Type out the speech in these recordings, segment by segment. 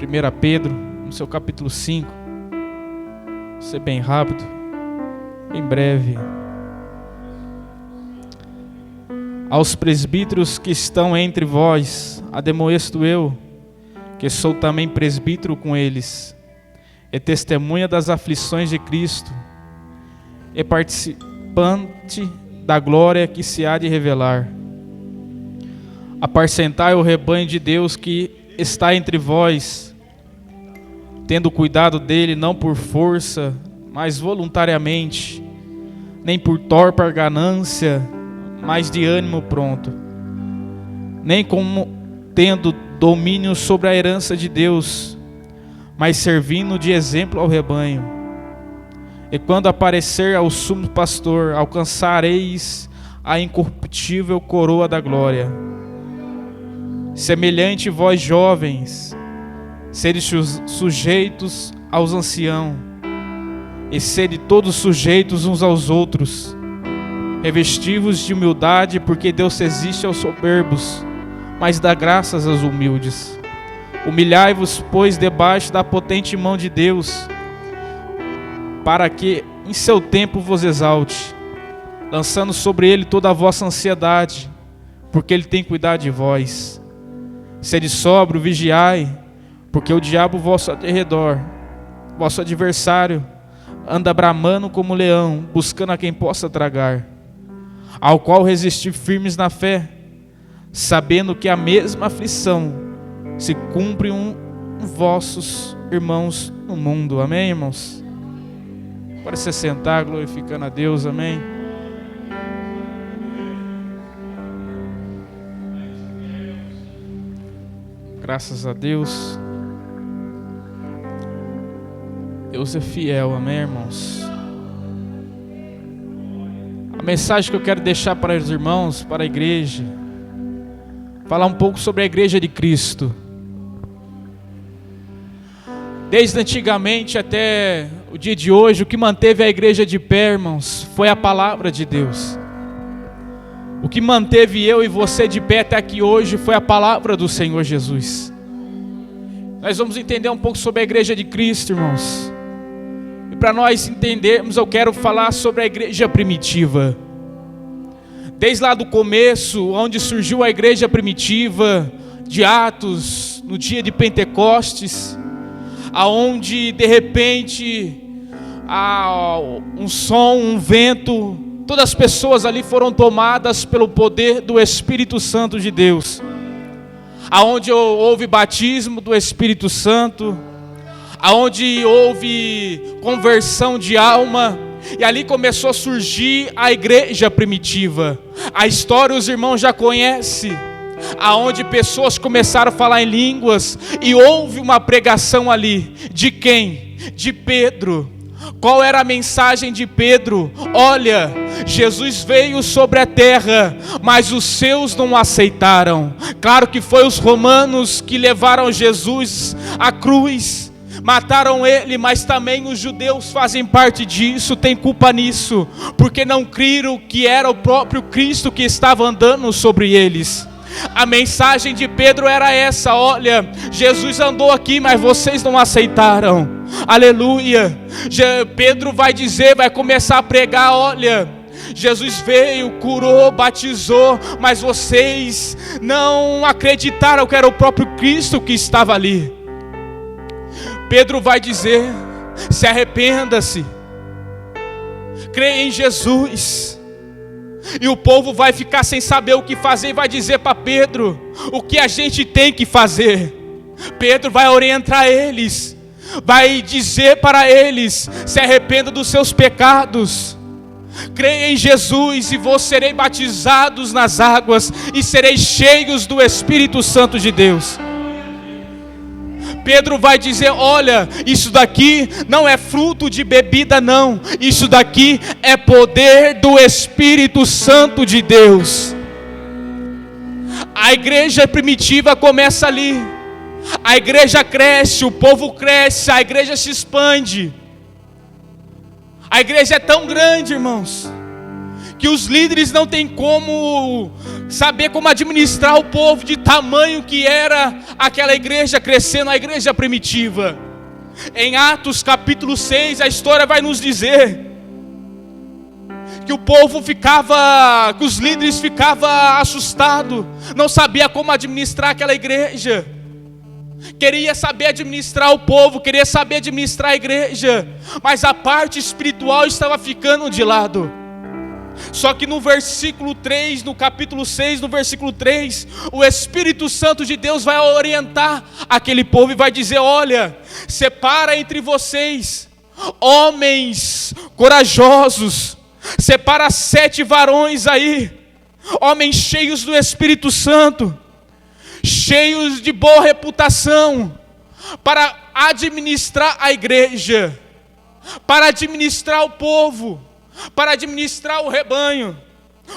1 Pedro, no seu capítulo 5. Vou ser bem rápido, bem breve. Aos presbíteros que estão entre vós, ademoesto eu, que sou também presbítero com eles, e testemunha das aflições de Cristo, e participante da glória que se há de revelar. Apacentai o rebanho de Deus que está entre vós, tendo cuidado dele não por força, mas voluntariamente, nem por torpe ganância, mas de ânimo pronto, nem como tendo domínio sobre a herança de Deus, mas servindo de exemplo ao rebanho. E quando aparecer ao sumo pastor, alcançareis a incorruptível coroa da glória. Semelhante vós jovens, sede sujeitos aos anciãos, e sede todos sujeitos uns aos outros, revestivos de humildade, porque Deus resiste aos soberbos, mas dá graças aos humildes. Humilhai-vos, pois, debaixo da potente mão de Deus, para que em seu tempo vos exalte, lançando sobre ele toda a vossa ansiedade, porque ele tem cuidado de vós. Sede sóbrio, vigiai, porque o diabo vosso redor, vosso adversário, anda bramando como leão, buscando a quem possa tragar, ao qual resistir firmes na fé, sabendo que a mesma aflição se cumpre vossos irmãos no mundo. Amém, irmãos? Pode se sentar, glorificando a Deus. Amém. Graças a Deus. Deus é fiel. Amém, irmãos? A mensagem que eu quero deixar para os irmãos, para a igreja, falar um pouco sobre a igreja de Cristo. Desde antigamente até o dia de hoje, o que manteve a igreja de pé, irmãos, foi a palavra de Deus. O que manteve eu e você de pé até aqui hoje foi a palavra do Senhor Jesus. Nós vamos entender um pouco sobre a igreja de Cristo, irmãos. E para nós entendermos, eu quero falar sobre a igreja primitiva. Desde lá do começo, onde surgiu a igreja primitiva, de Atos, no dia de Pentecostes, aonde de repente há um som, um vento, todas as pessoas ali foram tomadas pelo poder do Espírito Santo de Deus, aonde houve batismo do Espírito Santo, aonde houve conversão de alma, e ali começou a surgir a igreja primitiva. A história os irmãos já conhecem, aonde pessoas começaram a falar em línguas, e houve uma pregação ali, de quem? De Pedro. Qual era a mensagem de Pedro? Olha, Jesus veio sobre a terra, mas os seus não o aceitaram. Claro que foi os romanos que levaram Jesus à cruz, mataram ele, mas também os judeus fazem parte disso, tem culpa nisso, porque não creram que era o próprio Cristo que estava andando sobre eles. A mensagem de Pedro era essa: olha, Jesus andou aqui, mas vocês não aceitaram. Aleluia. Pedro vai dizer, vai começar a pregar: olha, Jesus veio, curou, batizou, mas vocês não acreditaram que era o próprio Cristo que estava ali. Pedro vai dizer: se arrependa-se, creia em Jesus. E o povo vai ficar sem saber o que fazer e vai dizer para Pedro o que a gente tem que fazer. Pedro vai orientar eles, vai dizer para eles: se arrependa dos seus pecados, creia em Jesus e vós sereis batizados nas águas e sereis cheios do Espírito Santo de Deus. Pedro vai dizer: olha, isso daqui não é fruto de bebida não, isso daqui é poder do Espírito Santo de Deus. A igreja primitiva começa ali, a igreja cresce, o povo cresce, a igreja se expande. A igreja é tão grande, irmãos, que os líderes não têm como saber como administrar o povo, de tamanho que era aquela igreja crescendo, a igreja primitiva. Em Atos capítulo 6, a história vai nos dizer que o povo ficava, que os líderes ficavam assustados, não sabia como administrar aquela igreja. Queria saber administrar o povo, queria saber administrar a igreja, mas a parte espiritual estava ficando de lado. Só que no versículo 3, no capítulo 6, no versículo 3, o Espírito Santo de Deus vai orientar aquele povo e vai dizer: olha, separa entre vocês homens corajosos, separa 7 varões aí, homens cheios do Espírito Santo, cheios de boa reputação, para administrar a igreja, para administrar o povo, para administrar o rebanho.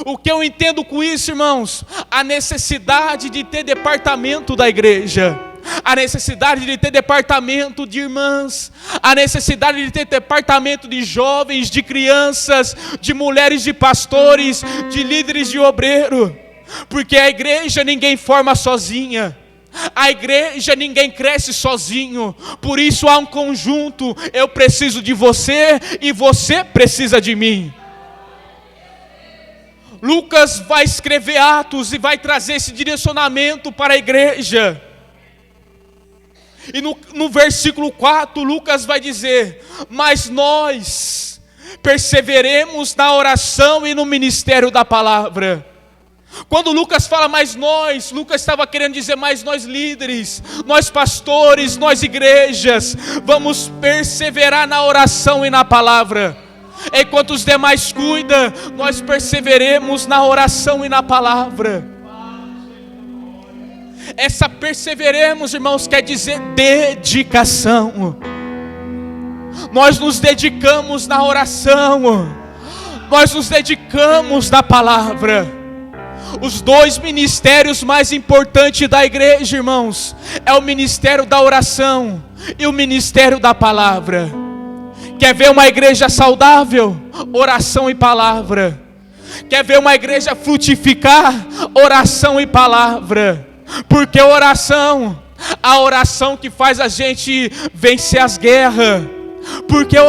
O que eu entendo com isso, irmãos? A necessidade de ter departamento da igreja, a necessidade de ter departamento de irmãs, a necessidade de ter departamento de jovens, de crianças, de mulheres, de pastores, de líderes, de obreiro. Porque a igreja ninguém forma sozinha, a igreja ninguém cresce sozinho, por isso há um conjunto. Eu preciso de você e você precisa de mim. Lucas vai escrever Atos e vai trazer esse direcionamento para a igreja. E no versículo 4, Lucas vai dizer: mas nós perseveremos na oração e no ministério da palavra. Quando Lucas fala mais nós, Lucas estava querendo dizer mais nós líderes, nós pastores, nós igrejas, vamos perseverar na oração e na palavra. Enquanto os demais cuidam, nós perseveremos na oração e na palavra. Essa perseveremos, irmãos, quer dizer dedicação. Nós nos dedicamos na oração, nós nos dedicamos na palavra. Os 2 ministérios mais importantes da igreja, irmãos, é o ministério da oração e o ministério da palavra. Quer ver uma igreja saudável? Oração e palavra. Quer ver uma igreja frutificar? Oração e palavra. Porque a oração que faz a gente vencer as guerras. Porque a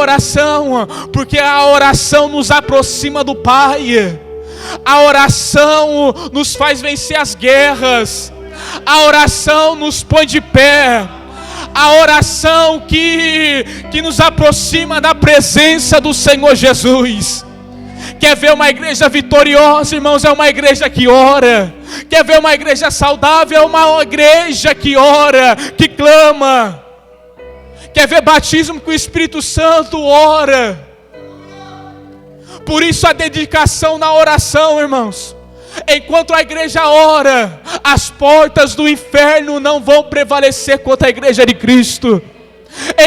oração nos aproxima do Pai. A oração nos faz vencer as guerras. A oração nos põe de pé. A oração que nos aproxima da presença do Senhor Jesus. Quer ver uma igreja vitoriosa, irmãos? É uma igreja que ora. Quer ver uma igreja saudável? É uma igreja que ora, que clama. Quer ver batismo com o Espírito Santo? Ora. Por isso a dedicação na oração, irmãos. Enquanto a igreja ora, as portas do inferno não vão prevalecer contra a igreja de Cristo.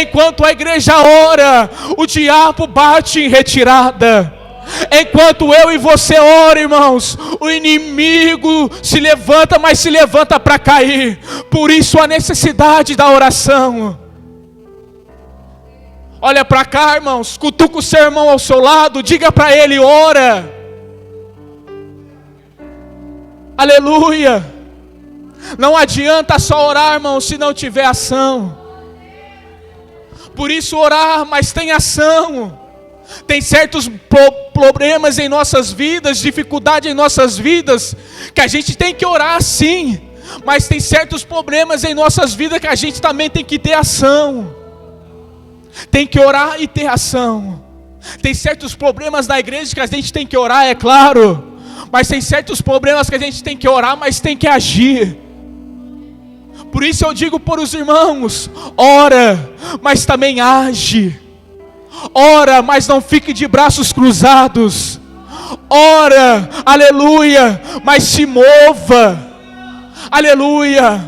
Enquanto a igreja ora, o diabo bate em retirada. Enquanto eu e você ora, irmãos, o inimigo se levanta, mas se levanta para cair. Por isso a necessidade da oração. Olha para cá, irmãos, cutuca o seu irmão ao seu lado, diga para ele: ora. Aleluia. Não adianta só orar, irmãos, se não tiver ação. Por isso orar, mas tem ação. Tem certos problemas em nossas vidas, dificuldade em nossas vidas, que a gente tem que orar sim. Mas tem certos problemas em nossas vidas que a gente também tem que ter ação. Tem que orar e ter ação. Tem certos problemas na igreja que a gente tem que orar, é claro. Mas tem certos problemas que a gente tem que orar, mas tem que agir. Por isso eu digo para os irmãos: ora, mas também age. Ora, mas não fique de braços cruzados. Ora, aleluia, mas se mova. Aleluia.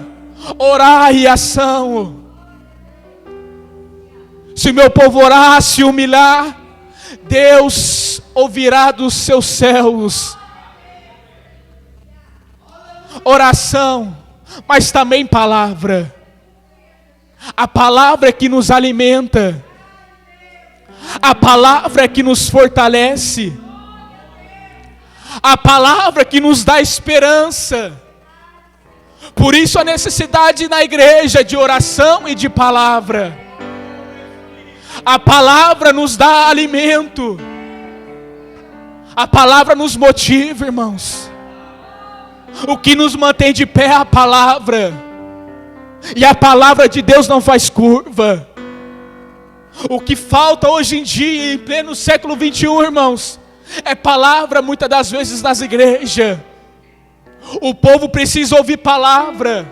Orar e ação. Se meu povo orar, se humilhar, Deus ouvirá dos seus céus. Oração, mas também palavra. A palavra é que nos alimenta. A palavra é que nos fortalece. A palavra que nos dá esperança. Por isso a necessidade na igreja de oração e de palavra. A palavra nos dá alimento. A palavra nos motiva, irmãos. O que nos mantém de pé é a palavra. E a palavra de Deus não faz curva. O que falta hoje em dia, em pleno século 21, irmãos, é palavra muitas das vezes nas igrejas. O povo precisa ouvir palavra.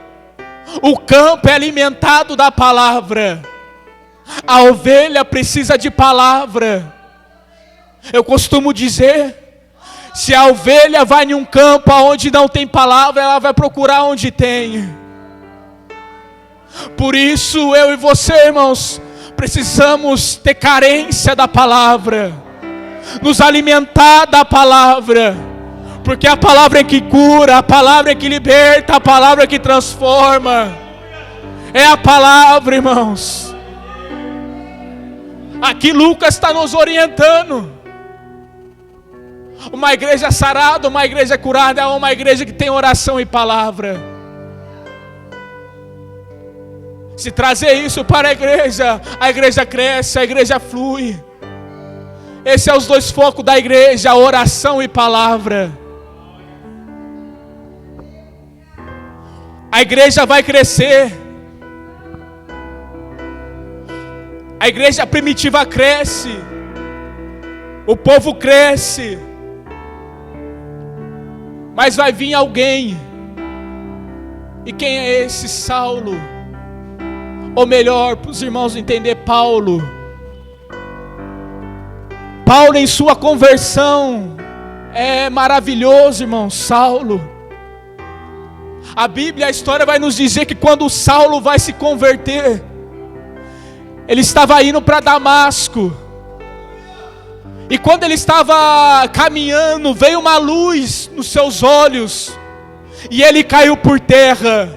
O campo é alimentado da palavra. A ovelha precisa de palavra. Eu costumo dizer, se a ovelha vai em um campo onde não tem palavra, ela vai procurar onde tem. Por isso eu e você, irmãos, precisamos ter carência da palavra, nos alimentar da palavra, porque a palavra é que cura, a palavra é que liberta, a palavra é que transforma. É a palavra, irmãos. Aqui Lucas está nos orientando. Uma igreja sarada, uma igreja curada, é uma igreja que tem oração e palavra. Se trazer isso para a igreja cresce, a igreja flui. Esses são os dois focos da igreja, oração e palavra. A igreja vai crescer. A igreja primitiva cresce. O povo cresce. Mas vai vir alguém. E quem é esse? Saulo. Ou melhor, para os irmãos entender, Paulo. Paulo em sua conversão é maravilhoso, irmão. Saulo. A Bíblia, a história vai nos dizer que quando Saulo vai se converter, ele estava indo para Damasco. E quando ele estava caminhando, veio uma luz nos seus olhos. E ele caiu por terra.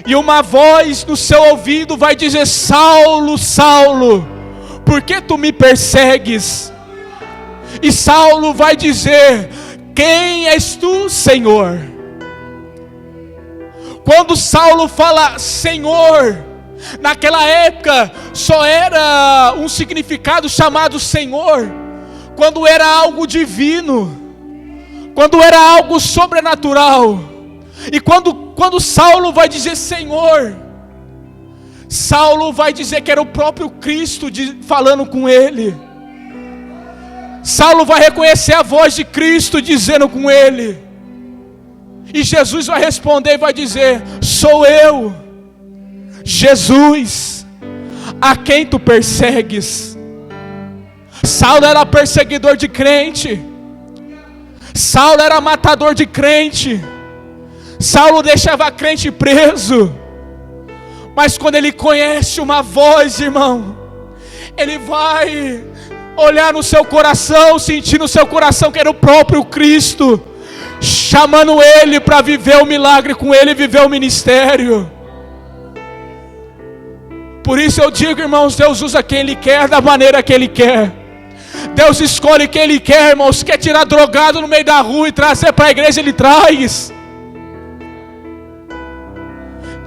E uma voz no seu ouvido vai dizer: Saulo, Saulo, por que tu me persegues? E Saulo vai dizer: quem és tu, Senhor? Quando Saulo fala Senhor, naquela época só era um significado chamado Senhor quando era algo divino, quando era algo sobrenatural. E quando Saulo vai dizer Senhor, Saulo vai dizer que era o próprio Cristo falando com ele. Saulo vai reconhecer a voz de Cristo dizendo com ele. E Jesus vai responder e vai dizer: sou eu, Jesus, a quem tu persegues. Saulo era perseguidor de crente. Saulo era matador de crente. Saulo deixava crente preso. Mas quando ele conhece uma voz, irmão, ele vai olhar no seu coração, sentir no seu coração que era o próprio Cristo, chamando ele para viver o milagre com ele, viver o ministério. Por isso eu digo, irmãos, Deus usa quem Ele quer, da maneira que Ele quer. Deus escolhe quem Ele quer, irmãos. Quer tirar drogado no meio da rua e trazer para a igreja, Ele traz.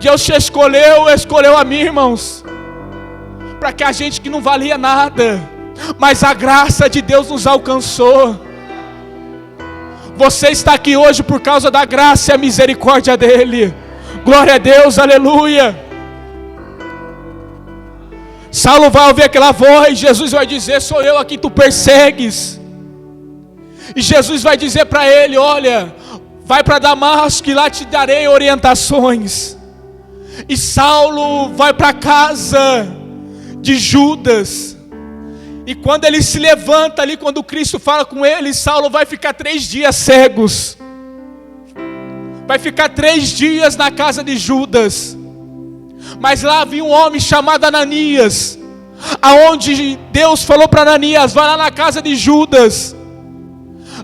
Deus te escolheu a mim, irmãos, para que a gente que não valia nada, mas a graça de Deus nos alcançou. Você está aqui hoje por causa da graça e a misericórdia dEle. Glória a Deus, aleluia. Saulo vai ouvir aquela voz, Jesus vai dizer: sou eu a quem tu persegues. E Jesus vai dizer para ele: olha, vai para Damasco e lá te darei orientações. E Saulo vai para a casa de Judas. E quando ele se levanta ali, quando Cristo fala com ele, Saulo vai ficar 3 dias cegos. Vai ficar 3 dias na casa de Judas. Mas lá havia um homem chamado Ananias, aonde Deus falou para Ananias: vai lá na casa de Judas.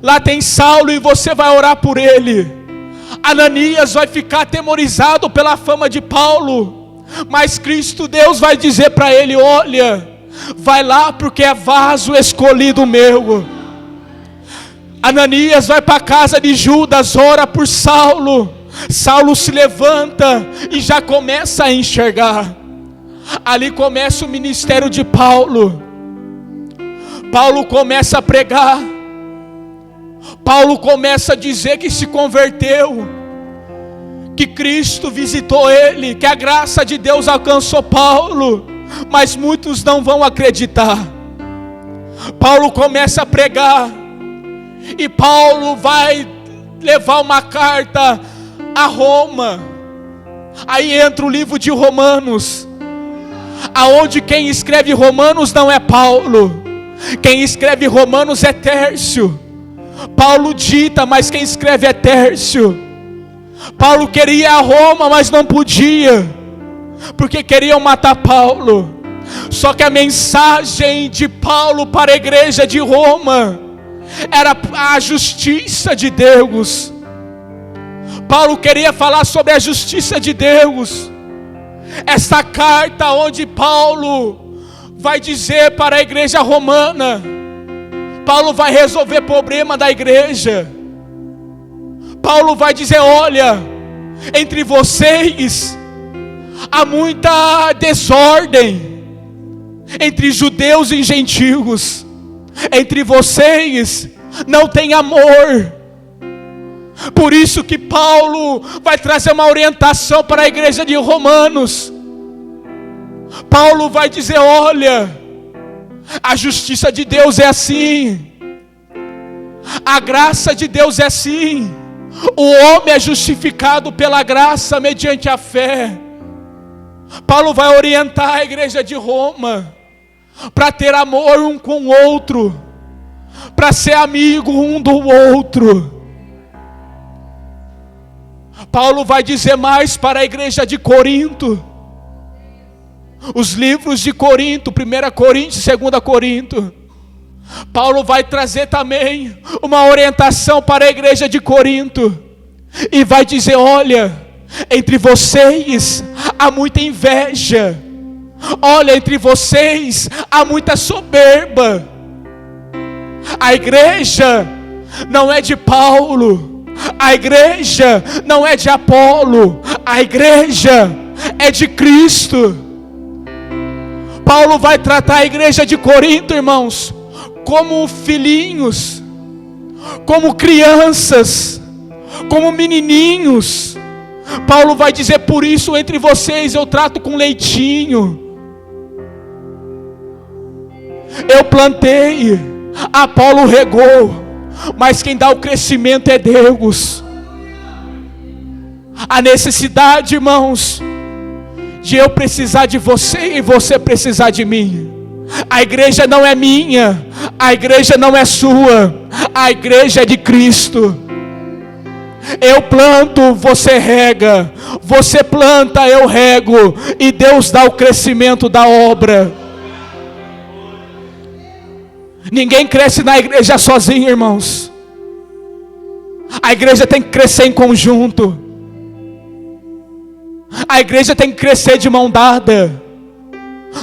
Lá tem Saulo e você vai orar por ele. Ananias vai ficar atemorizado pela fama de Paulo. Mas Cristo, Deus vai dizer para ele: olha, vai lá porque é vaso escolhido meu. Ananias vai para a casa de Judas, ora por Saulo. Saulo se levanta e já começa a enxergar. Ali começa o ministério de Paulo. Paulo começa a pregar. Paulo começa a dizer que se converteu, que Cristo visitou ele, que a graça de Deus alcançou Paulo. Mas muitos não vão acreditar. Paulo começa a pregar. E Paulo vai levar uma carta a Roma. Aí entra o livro de Romanos, aonde quem escreve Romanos não é Paulo. Quem escreve Romanos é Tércio. Paulo dita, mas quem escreve é Tércio. Paulo queria ir a Roma, mas não podia, porque queriam matar Paulo. Só que a mensagem de Paulo para a igreja de Roma era a justiça de Deus. Paulo queria falar sobre a justiça de Deus. Essa carta onde Paulo vai dizer para a igreja romana, Paulo vai resolver o problema da igreja. Paulo vai dizer: olha, entre vocês há muita desordem, entre judeus e gentios. Entre vocês não tem amor. Por isso que Paulo vai trazer uma orientação para a igreja de Romanos. Paulo vai dizer: olha, a justiça de Deus é assim, a graça de Deus é assim. O homem é justificado pela graça mediante a fé. Paulo vai orientar a igreja de Roma para ter amor um com o outro, para ser amigo um do outro. Paulo vai dizer mais para a igreja de Corinto. Os livros de Corinto, 1 Coríntios, 2 Coríntios. Paulo vai trazer também uma orientação para a igreja de Corinto. E vai dizer: olha, entre vocês há muita inveja. Olha, entre vocês há muita soberba. A igreja não é de Paulo, a igreja não é de Apolo, a igreja é de Cristo. Paulo vai tratar a igreja de Corinto, irmãos, como filhinhos, como crianças, como menininhos. Paulo vai dizer: por isso entre vocês eu trato com leitinho. Eu plantei, Apolo regou, mas quem dá o crescimento é Deus. A necessidade, irmãos, de eu precisar de você e você precisar de mim. A igreja não é minha, a igreja não é sua, a igreja é de Cristo. Eu planto, você rega, você planta, eu rego, e Deus dá o crescimento da obra. Ninguém cresce na igreja sozinho, irmãos. A igreja tem que crescer em conjunto. A igreja tem que crescer de mão dada.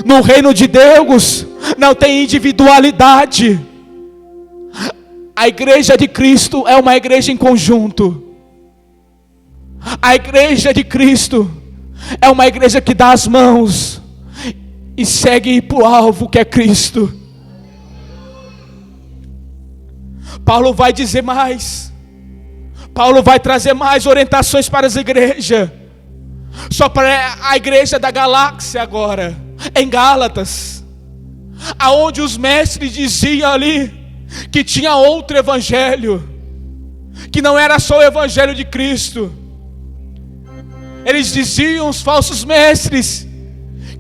No reino de Deus não tem individualidade. A igreja de Cristo é uma igreja em conjunto. A igreja de Cristo é uma igreja que dá as mãos e segue para o alvo, que é Cristo. Paulo vai dizer mais. Paulo vai trazer mais orientações para as igrejas. Só para a igreja da galáxia agora, em Gálatas, aonde os mestres diziam ali que tinha outro evangelho, que não era só o evangelho de Cristo. Eles diziam, os falsos mestres,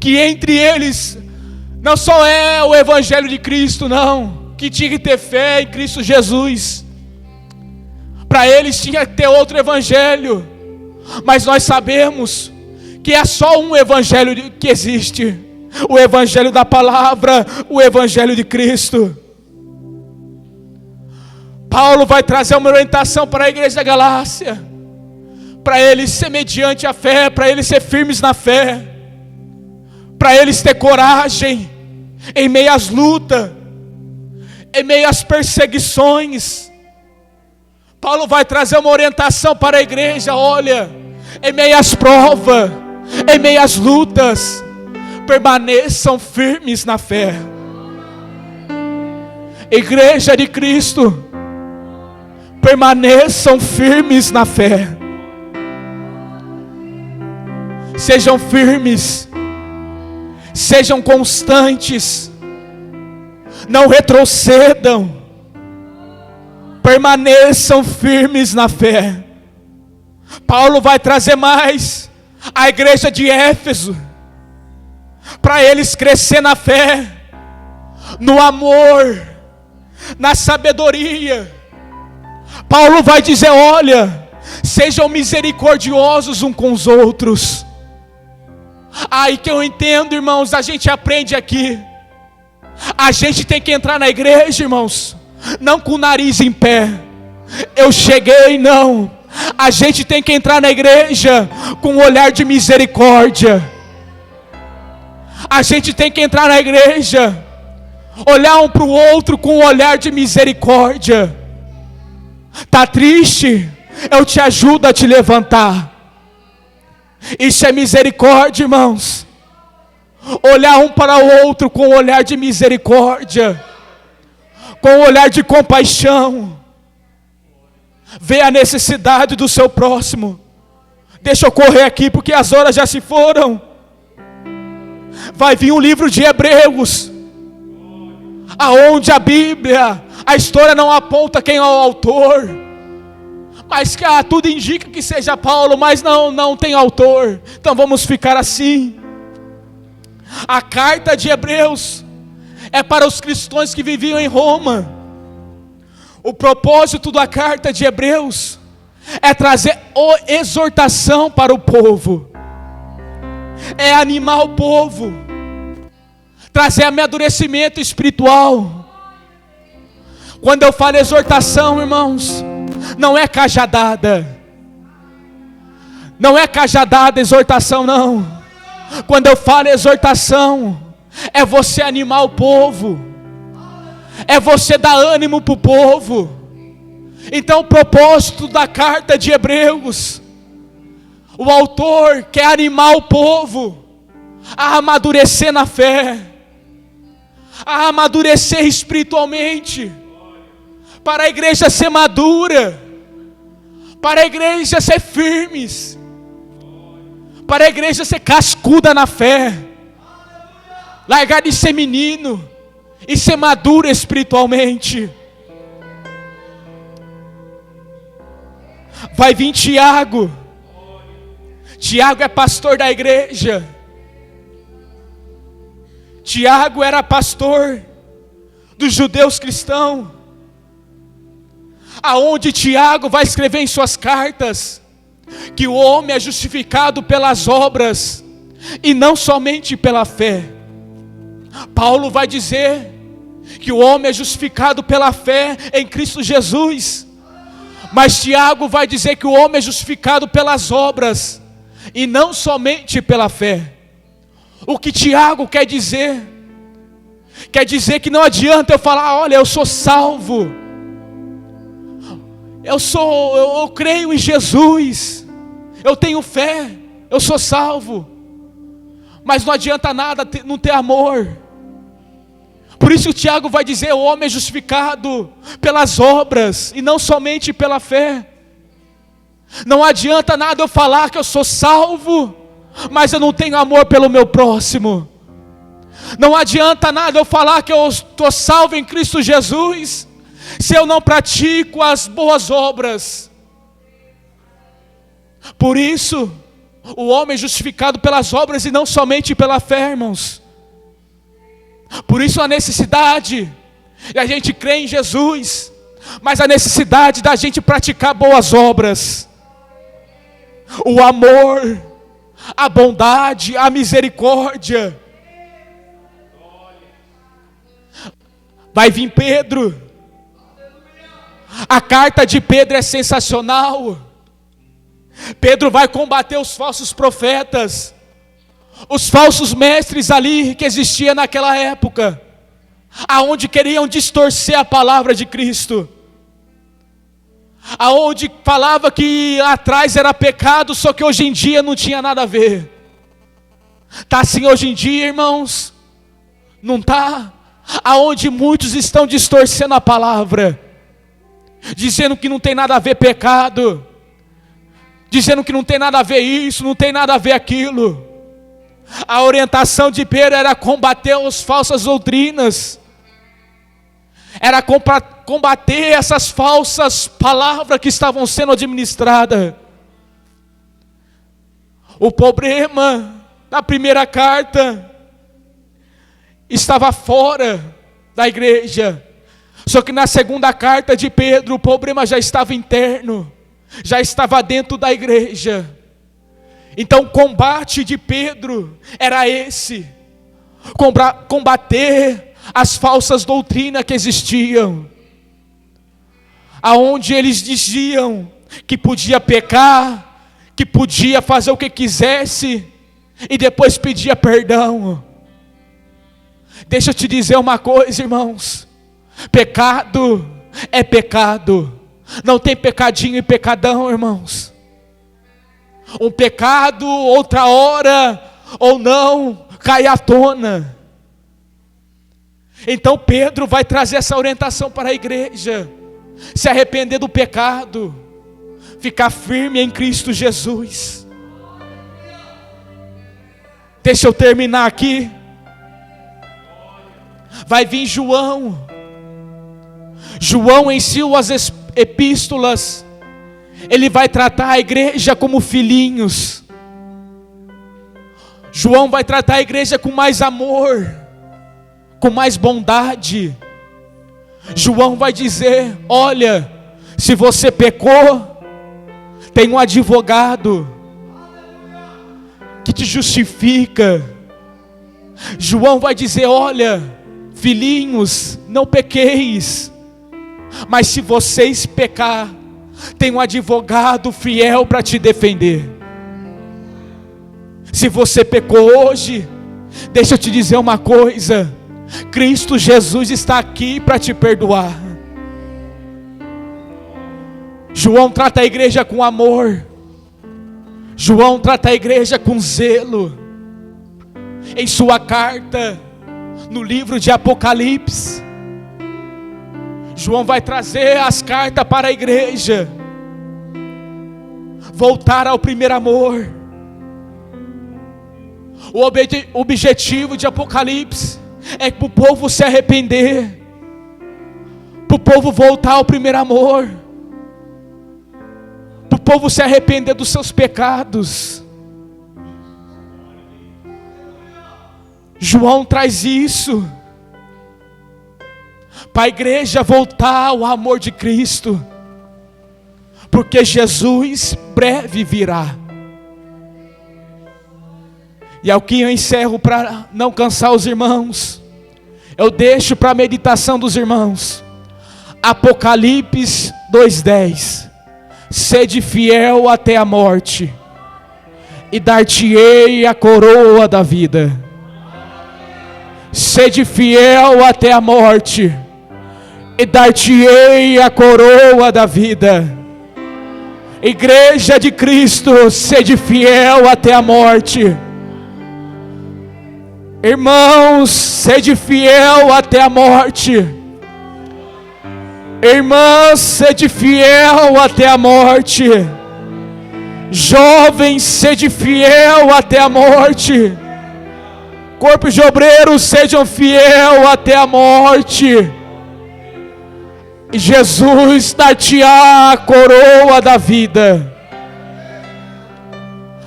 que entre eles não só é o evangelho de Cristo, não, que tinha que ter fé em Cristo Jesus. Para eles tinha que ter outro evangelho. Mas nós sabemos que é só um evangelho que existe: o evangelho da palavra, o evangelho de Cristo. Paulo vai trazer uma orientação para a igreja da Galácia, para eles ser mediante a fé, para eles ser firmes na fé, para eles ter coragem em meio às lutas, em meio às perseguições. Paulo vai trazer uma orientação para a igreja. Olha, em meio às provas, em meio às lutas, permaneçam firmes na fé. Igreja de Cristo, permaneçam firmes na fé. Sejam firmes, sejam constantes, não retrocedam, permaneçam firmes na fé. Paulo vai trazer mais a igreja de Éfeso, para eles crescer na fé, no amor, na sabedoria. Paulo vai dizer: olha, sejam misericordiosos uns com os outros. Aí que eu entendo, irmãos, a gente aprende aqui. A gente tem que entrar na igreja, irmãos, não com o nariz em pé. Eu cheguei, não. A gente tem que entrar na igreja com um olhar de misericórdia. A gente tem que entrar na igreja, olhar um para o outro com um olhar de misericórdia. Está triste? Eu te ajudo a te levantar. Isso é misericórdia, irmãos. Olhar um para o outro com um olhar de misericórdia, com um olhar de compaixão. Ver a necessidade do seu próximo. Deixa eu correr aqui porque as horas já se foram. Vai vir um livro de Hebreus, aonde a Bíblia, a história não aponta quem é o autor, mas que tudo indica que seja Paulo, mas não tem autor. Então vamos ficar assim. A carta de Hebreus é para os cristãos que viviam em Roma. O propósito da carta de Hebreus é trazer exortação para o povo, é animar o povo, trazer amadurecimento espiritual. Quando eu falo exortação, irmãos, não é cajadada. Não é cajadada exortação, não. Quando eu falo exortação, é você animar o povo, é você dar ânimo para o povo. Então o propósito da carta de Hebreus, o autor quer animar o povo a amadurecer na fé, a amadurecer espiritualmente, para a igreja ser madura, para a igreja ser firmes, para a igreja ser cascuda na fé, largar de ser menino e ser madura espiritualmente. Vai vir Tiago. Tiago é pastor da igreja. Tiago era pastor dos judeus cristãos, aonde Tiago vai escrever em suas cartas que o homem é justificado pelas obras e não somente pela fé. Paulo vai dizer que o homem é justificado pela fé em Cristo Jesus, mas Tiago vai dizer que o homem é justificado pelas obras e não somente pela fé. O que Tiago quer dizer? Quer dizer que não adianta eu falar: olha, eu sou salvo, eu creio em Jesus, eu tenho fé, eu sou salvo, mas não adianta nada não ter amor. Por isso o Tiago vai dizer: o homem é justificado pelas obras e não somente pela fé. Não adianta nada eu falar que eu sou salvo, mas eu não tenho amor pelo meu próximo. Não adianta nada eu falar que eu estou salvo em Cristo Jesus, se eu não pratico as boas obras. Por isso, o homem é justificado pelas obras e não somente pela fé, irmãos. Por isso a necessidade de a gente crer em Jesus, mas a necessidade da gente praticar boas obras. O amor, a bondade, a misericórdia. Vai vir Pedro. A carta de Pedro é sensacional. Pedro vai combater os falsos profetas, os falsos mestres ali que existiam naquela época, aonde queriam distorcer a palavra de Cristo. aonde falava que atrás era pecado, só que hoje em dia não tinha nada a ver. Está assim hoje em dia, irmãos? Não está? Aonde muitos estão distorcendo a palavra, dizendo que não tem nada a ver pecado, dizendo que não tem nada a ver isso, não tem nada a ver aquilo. A orientação de Pedro era combater as falsas doutrinas, era combater essas falsas palavras que estavam sendo administradas. O problema na primeira carta estava fora da igreja, só que na segunda carta de Pedro o problema já estava interno, já estava dentro da igreja. Então o combate de Pedro era esse: combater as falsas doutrinas que existiam, aonde eles diziam que podia pecar, que podia fazer o que quisesse e depois pedia perdão. Deixa eu te dizer uma coisa, irmãos: pecado é pecado, não tem pecadinho e pecadão, irmãos. Um pecado, outra hora ou não, cai à tona. Então Pedro vai trazer essa orientação para a igreja: se arrepender do pecado, ficar firme em Cristo Jesus. Deixa eu terminar aqui. Vai vir João em suas epístolas, ele vai tratar a igreja como filhinhos. João vai tratar a igreja com mais amor, com mais bondade. João vai dizer: olha, se você pecou, tem um advogado que te justifica. João vai dizer: olha, filhinhos, não pequeis, mas se vocês pecar, tem um advogado fiel para te defender. Se você pecou hoje, deixa eu te dizer uma coisa: Cristo Jesus está aqui para te perdoar. João trata a igreja com amor, João trata a igreja com zelo. Em sua carta, no livro de Apocalipse, João vai trazer as cartas para a igreja voltar ao primeiro amor. O objetivo de Apocalipse é para o povo se arrepender, para o povo voltar ao primeiro amor, para o povo se arrepender dos seus pecados. João traz isso para a igreja voltar ao amor de Cristo, porque Jesus breve virá. E ao que eu encerro, para não cansar os irmãos, eu deixo para a meditação dos irmãos Apocalipse 2:10: sede fiel até a morte, e dar-te-ei a coroa da vida. Sede fiel até a morte, e dar-te-ei a coroa da vida. Igreja de Cristo, sede fiel até a morte. Irmãos, sede fiel até a morte. Irmãs, sede fiel até a morte. Jovens, sede fiel até a morte. Corpo de obreiros, sejam fiel até a morte, e Jesus dar-te-á a coroa da vida.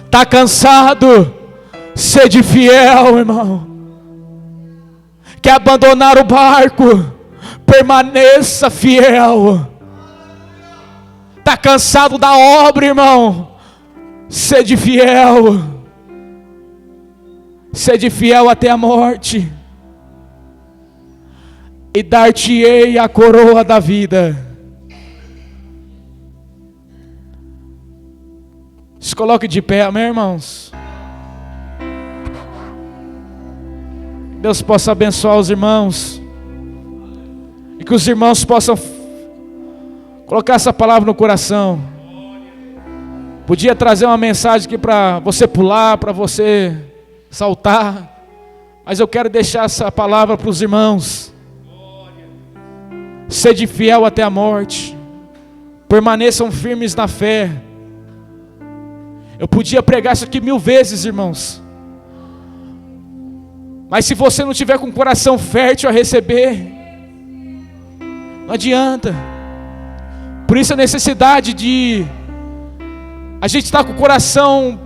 Está cansado? Sede fiel, irmão. Quer abandonar o barco? Permaneça fiel. Está cansado da obra, irmão? Sede fiel. Sede fiel até a morte, e dar-te-ei a coroa da vida. Se coloque de pé, amém, irmãos? Deus possa abençoar os irmãos, e que os irmãos possam colocar essa palavra no coração. Podia trazer uma mensagem aqui para você pular, para você saltar, mas eu quero deixar essa palavra para os irmãos. Sede fiel até a morte, permaneçam firmes na fé. Eu podia pregar isso aqui 1000 vezes, irmãos, mas se você não tiver com o coração fértil a receber, não adianta. Por isso a necessidade de a gente estar com o coração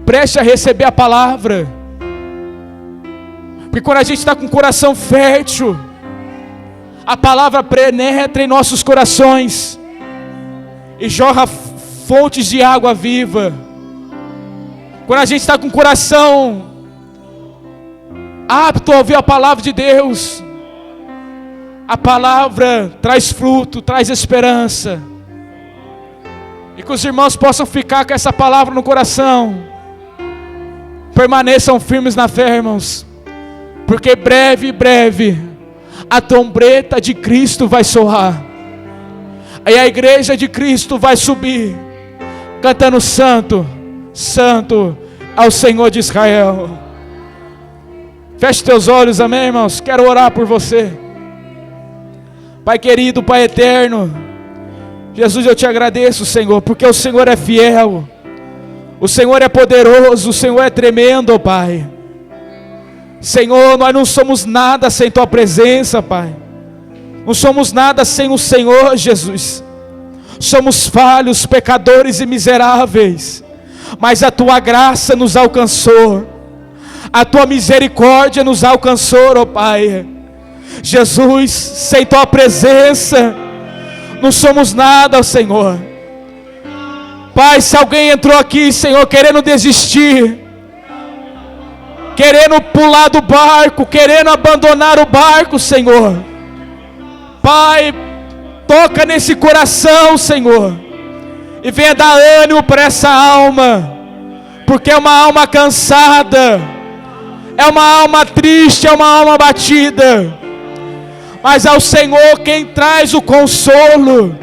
prestes a receber a palavra. Porque quando a gente está com o coração fértil, a palavra penetra em nossos corações e jorra fontes de água viva. Quando a gente está com o coração apto a ouvir a palavra de Deus, a palavra traz fruto, traz esperança. E que os irmãos possam ficar com essa palavra no coração. Permaneçam firmes na fé, irmãos. Porque breve, a trombeta de Cristo vai soar. Aí a igreja de Cristo vai subir, cantando santo, santo ao Senhor de Israel. Feche teus olhos, amém, irmãos? Quero orar por você. Pai querido, Pai eterno, Jesus, eu te agradeço, Senhor, porque o Senhor é fiel, o Senhor é poderoso, o Senhor é tremendo, Pai. Senhor, nós não somos nada sem Tua presença, Pai. Não somos nada sem o Senhor, Jesus. Somos falhos, pecadores e miseráveis, mas a Tua graça nos alcançou, a Tua misericórdia nos alcançou, ó Pai. Jesus, sem Tua presença não somos nada, Senhor. Pai, se alguém entrou aqui, Senhor, querendo desistir, querendo pular do barco, querendo abandonar o barco, Senhor, Pai, toca nesse coração, Senhor, e venha dar ânimo para essa alma, porque é uma alma cansada, é uma alma triste, é uma alma abatida, mas é o Senhor quem traz o consolo,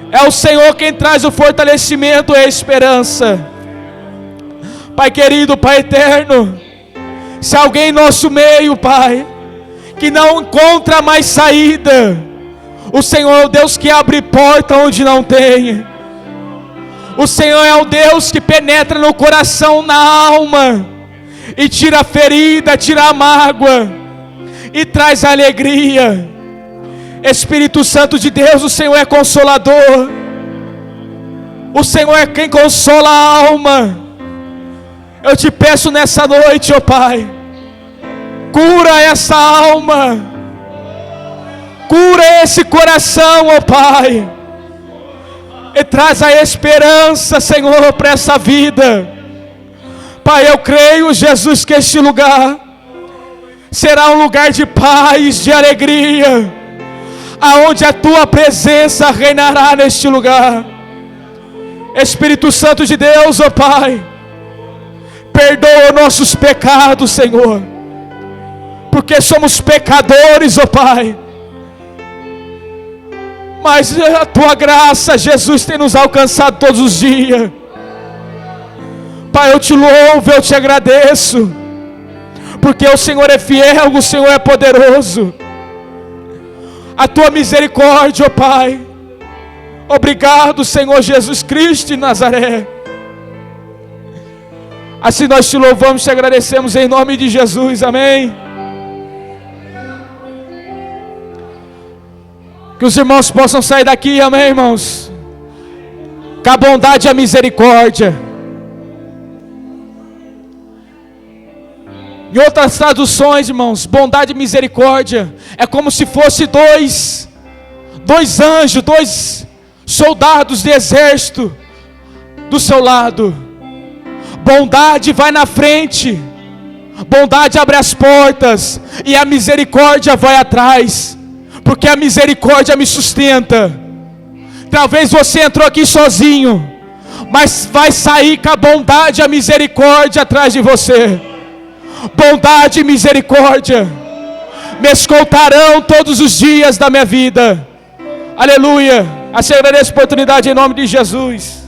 é o Senhor quem traz o fortalecimento e a esperança. Pai querido, Pai eterno, se alguém em nosso meio, Pai, que não encontra mais saída, o Senhor é o Deus que abre porta onde não tem. O Senhor é o Deus que penetra no coração, na alma, e tira a ferida, tira a mágoa, e traz a alegria. Espírito Santo de Deus, o Senhor é consolador, o Senhor é quem consola a alma. Eu te peço nessa noite, ó Pai, cura essa alma, cura esse coração, ó Pai, e traz a esperança, Senhor, para essa vida. Pai, eu creio, Jesus, que este lugar será um lugar de paz, de alegria, aonde a Tua presença reinará neste lugar. Espírito Santo de Deus, ó Pai, perdoa nossos pecados, Senhor, porque somos pecadores, ó Pai, mas a Tua graça, Jesus, tem nos alcançado todos os dias. Pai, eu te louvo, eu te agradeço, porque o Senhor é fiel, o Senhor é poderoso. A Tua misericórdia, ó Pai, obrigado, Senhor Jesus Cristo de Nazaré. Assim nós te louvamos, te agradecemos em nome de Jesus, amém. Que os irmãos possam sair daqui, amém, irmãos, com a bondade e a misericórdia. Em outras traduções, irmãos, bondade e misericórdia é como se fosse dois anjos, 2 soldados de exército do seu lado. Bondade vai na frente, bondade abre as portas, e a misericórdia vai atrás, porque a misericórdia me sustenta. Talvez você entrou aqui sozinho, mas vai sair com a bondade e a misericórdia atrás de você. Bondade e misericórdia me escoltarão todos os dias da minha vida. Aleluia. Assim agradeço a oportunidade em nome de Jesus.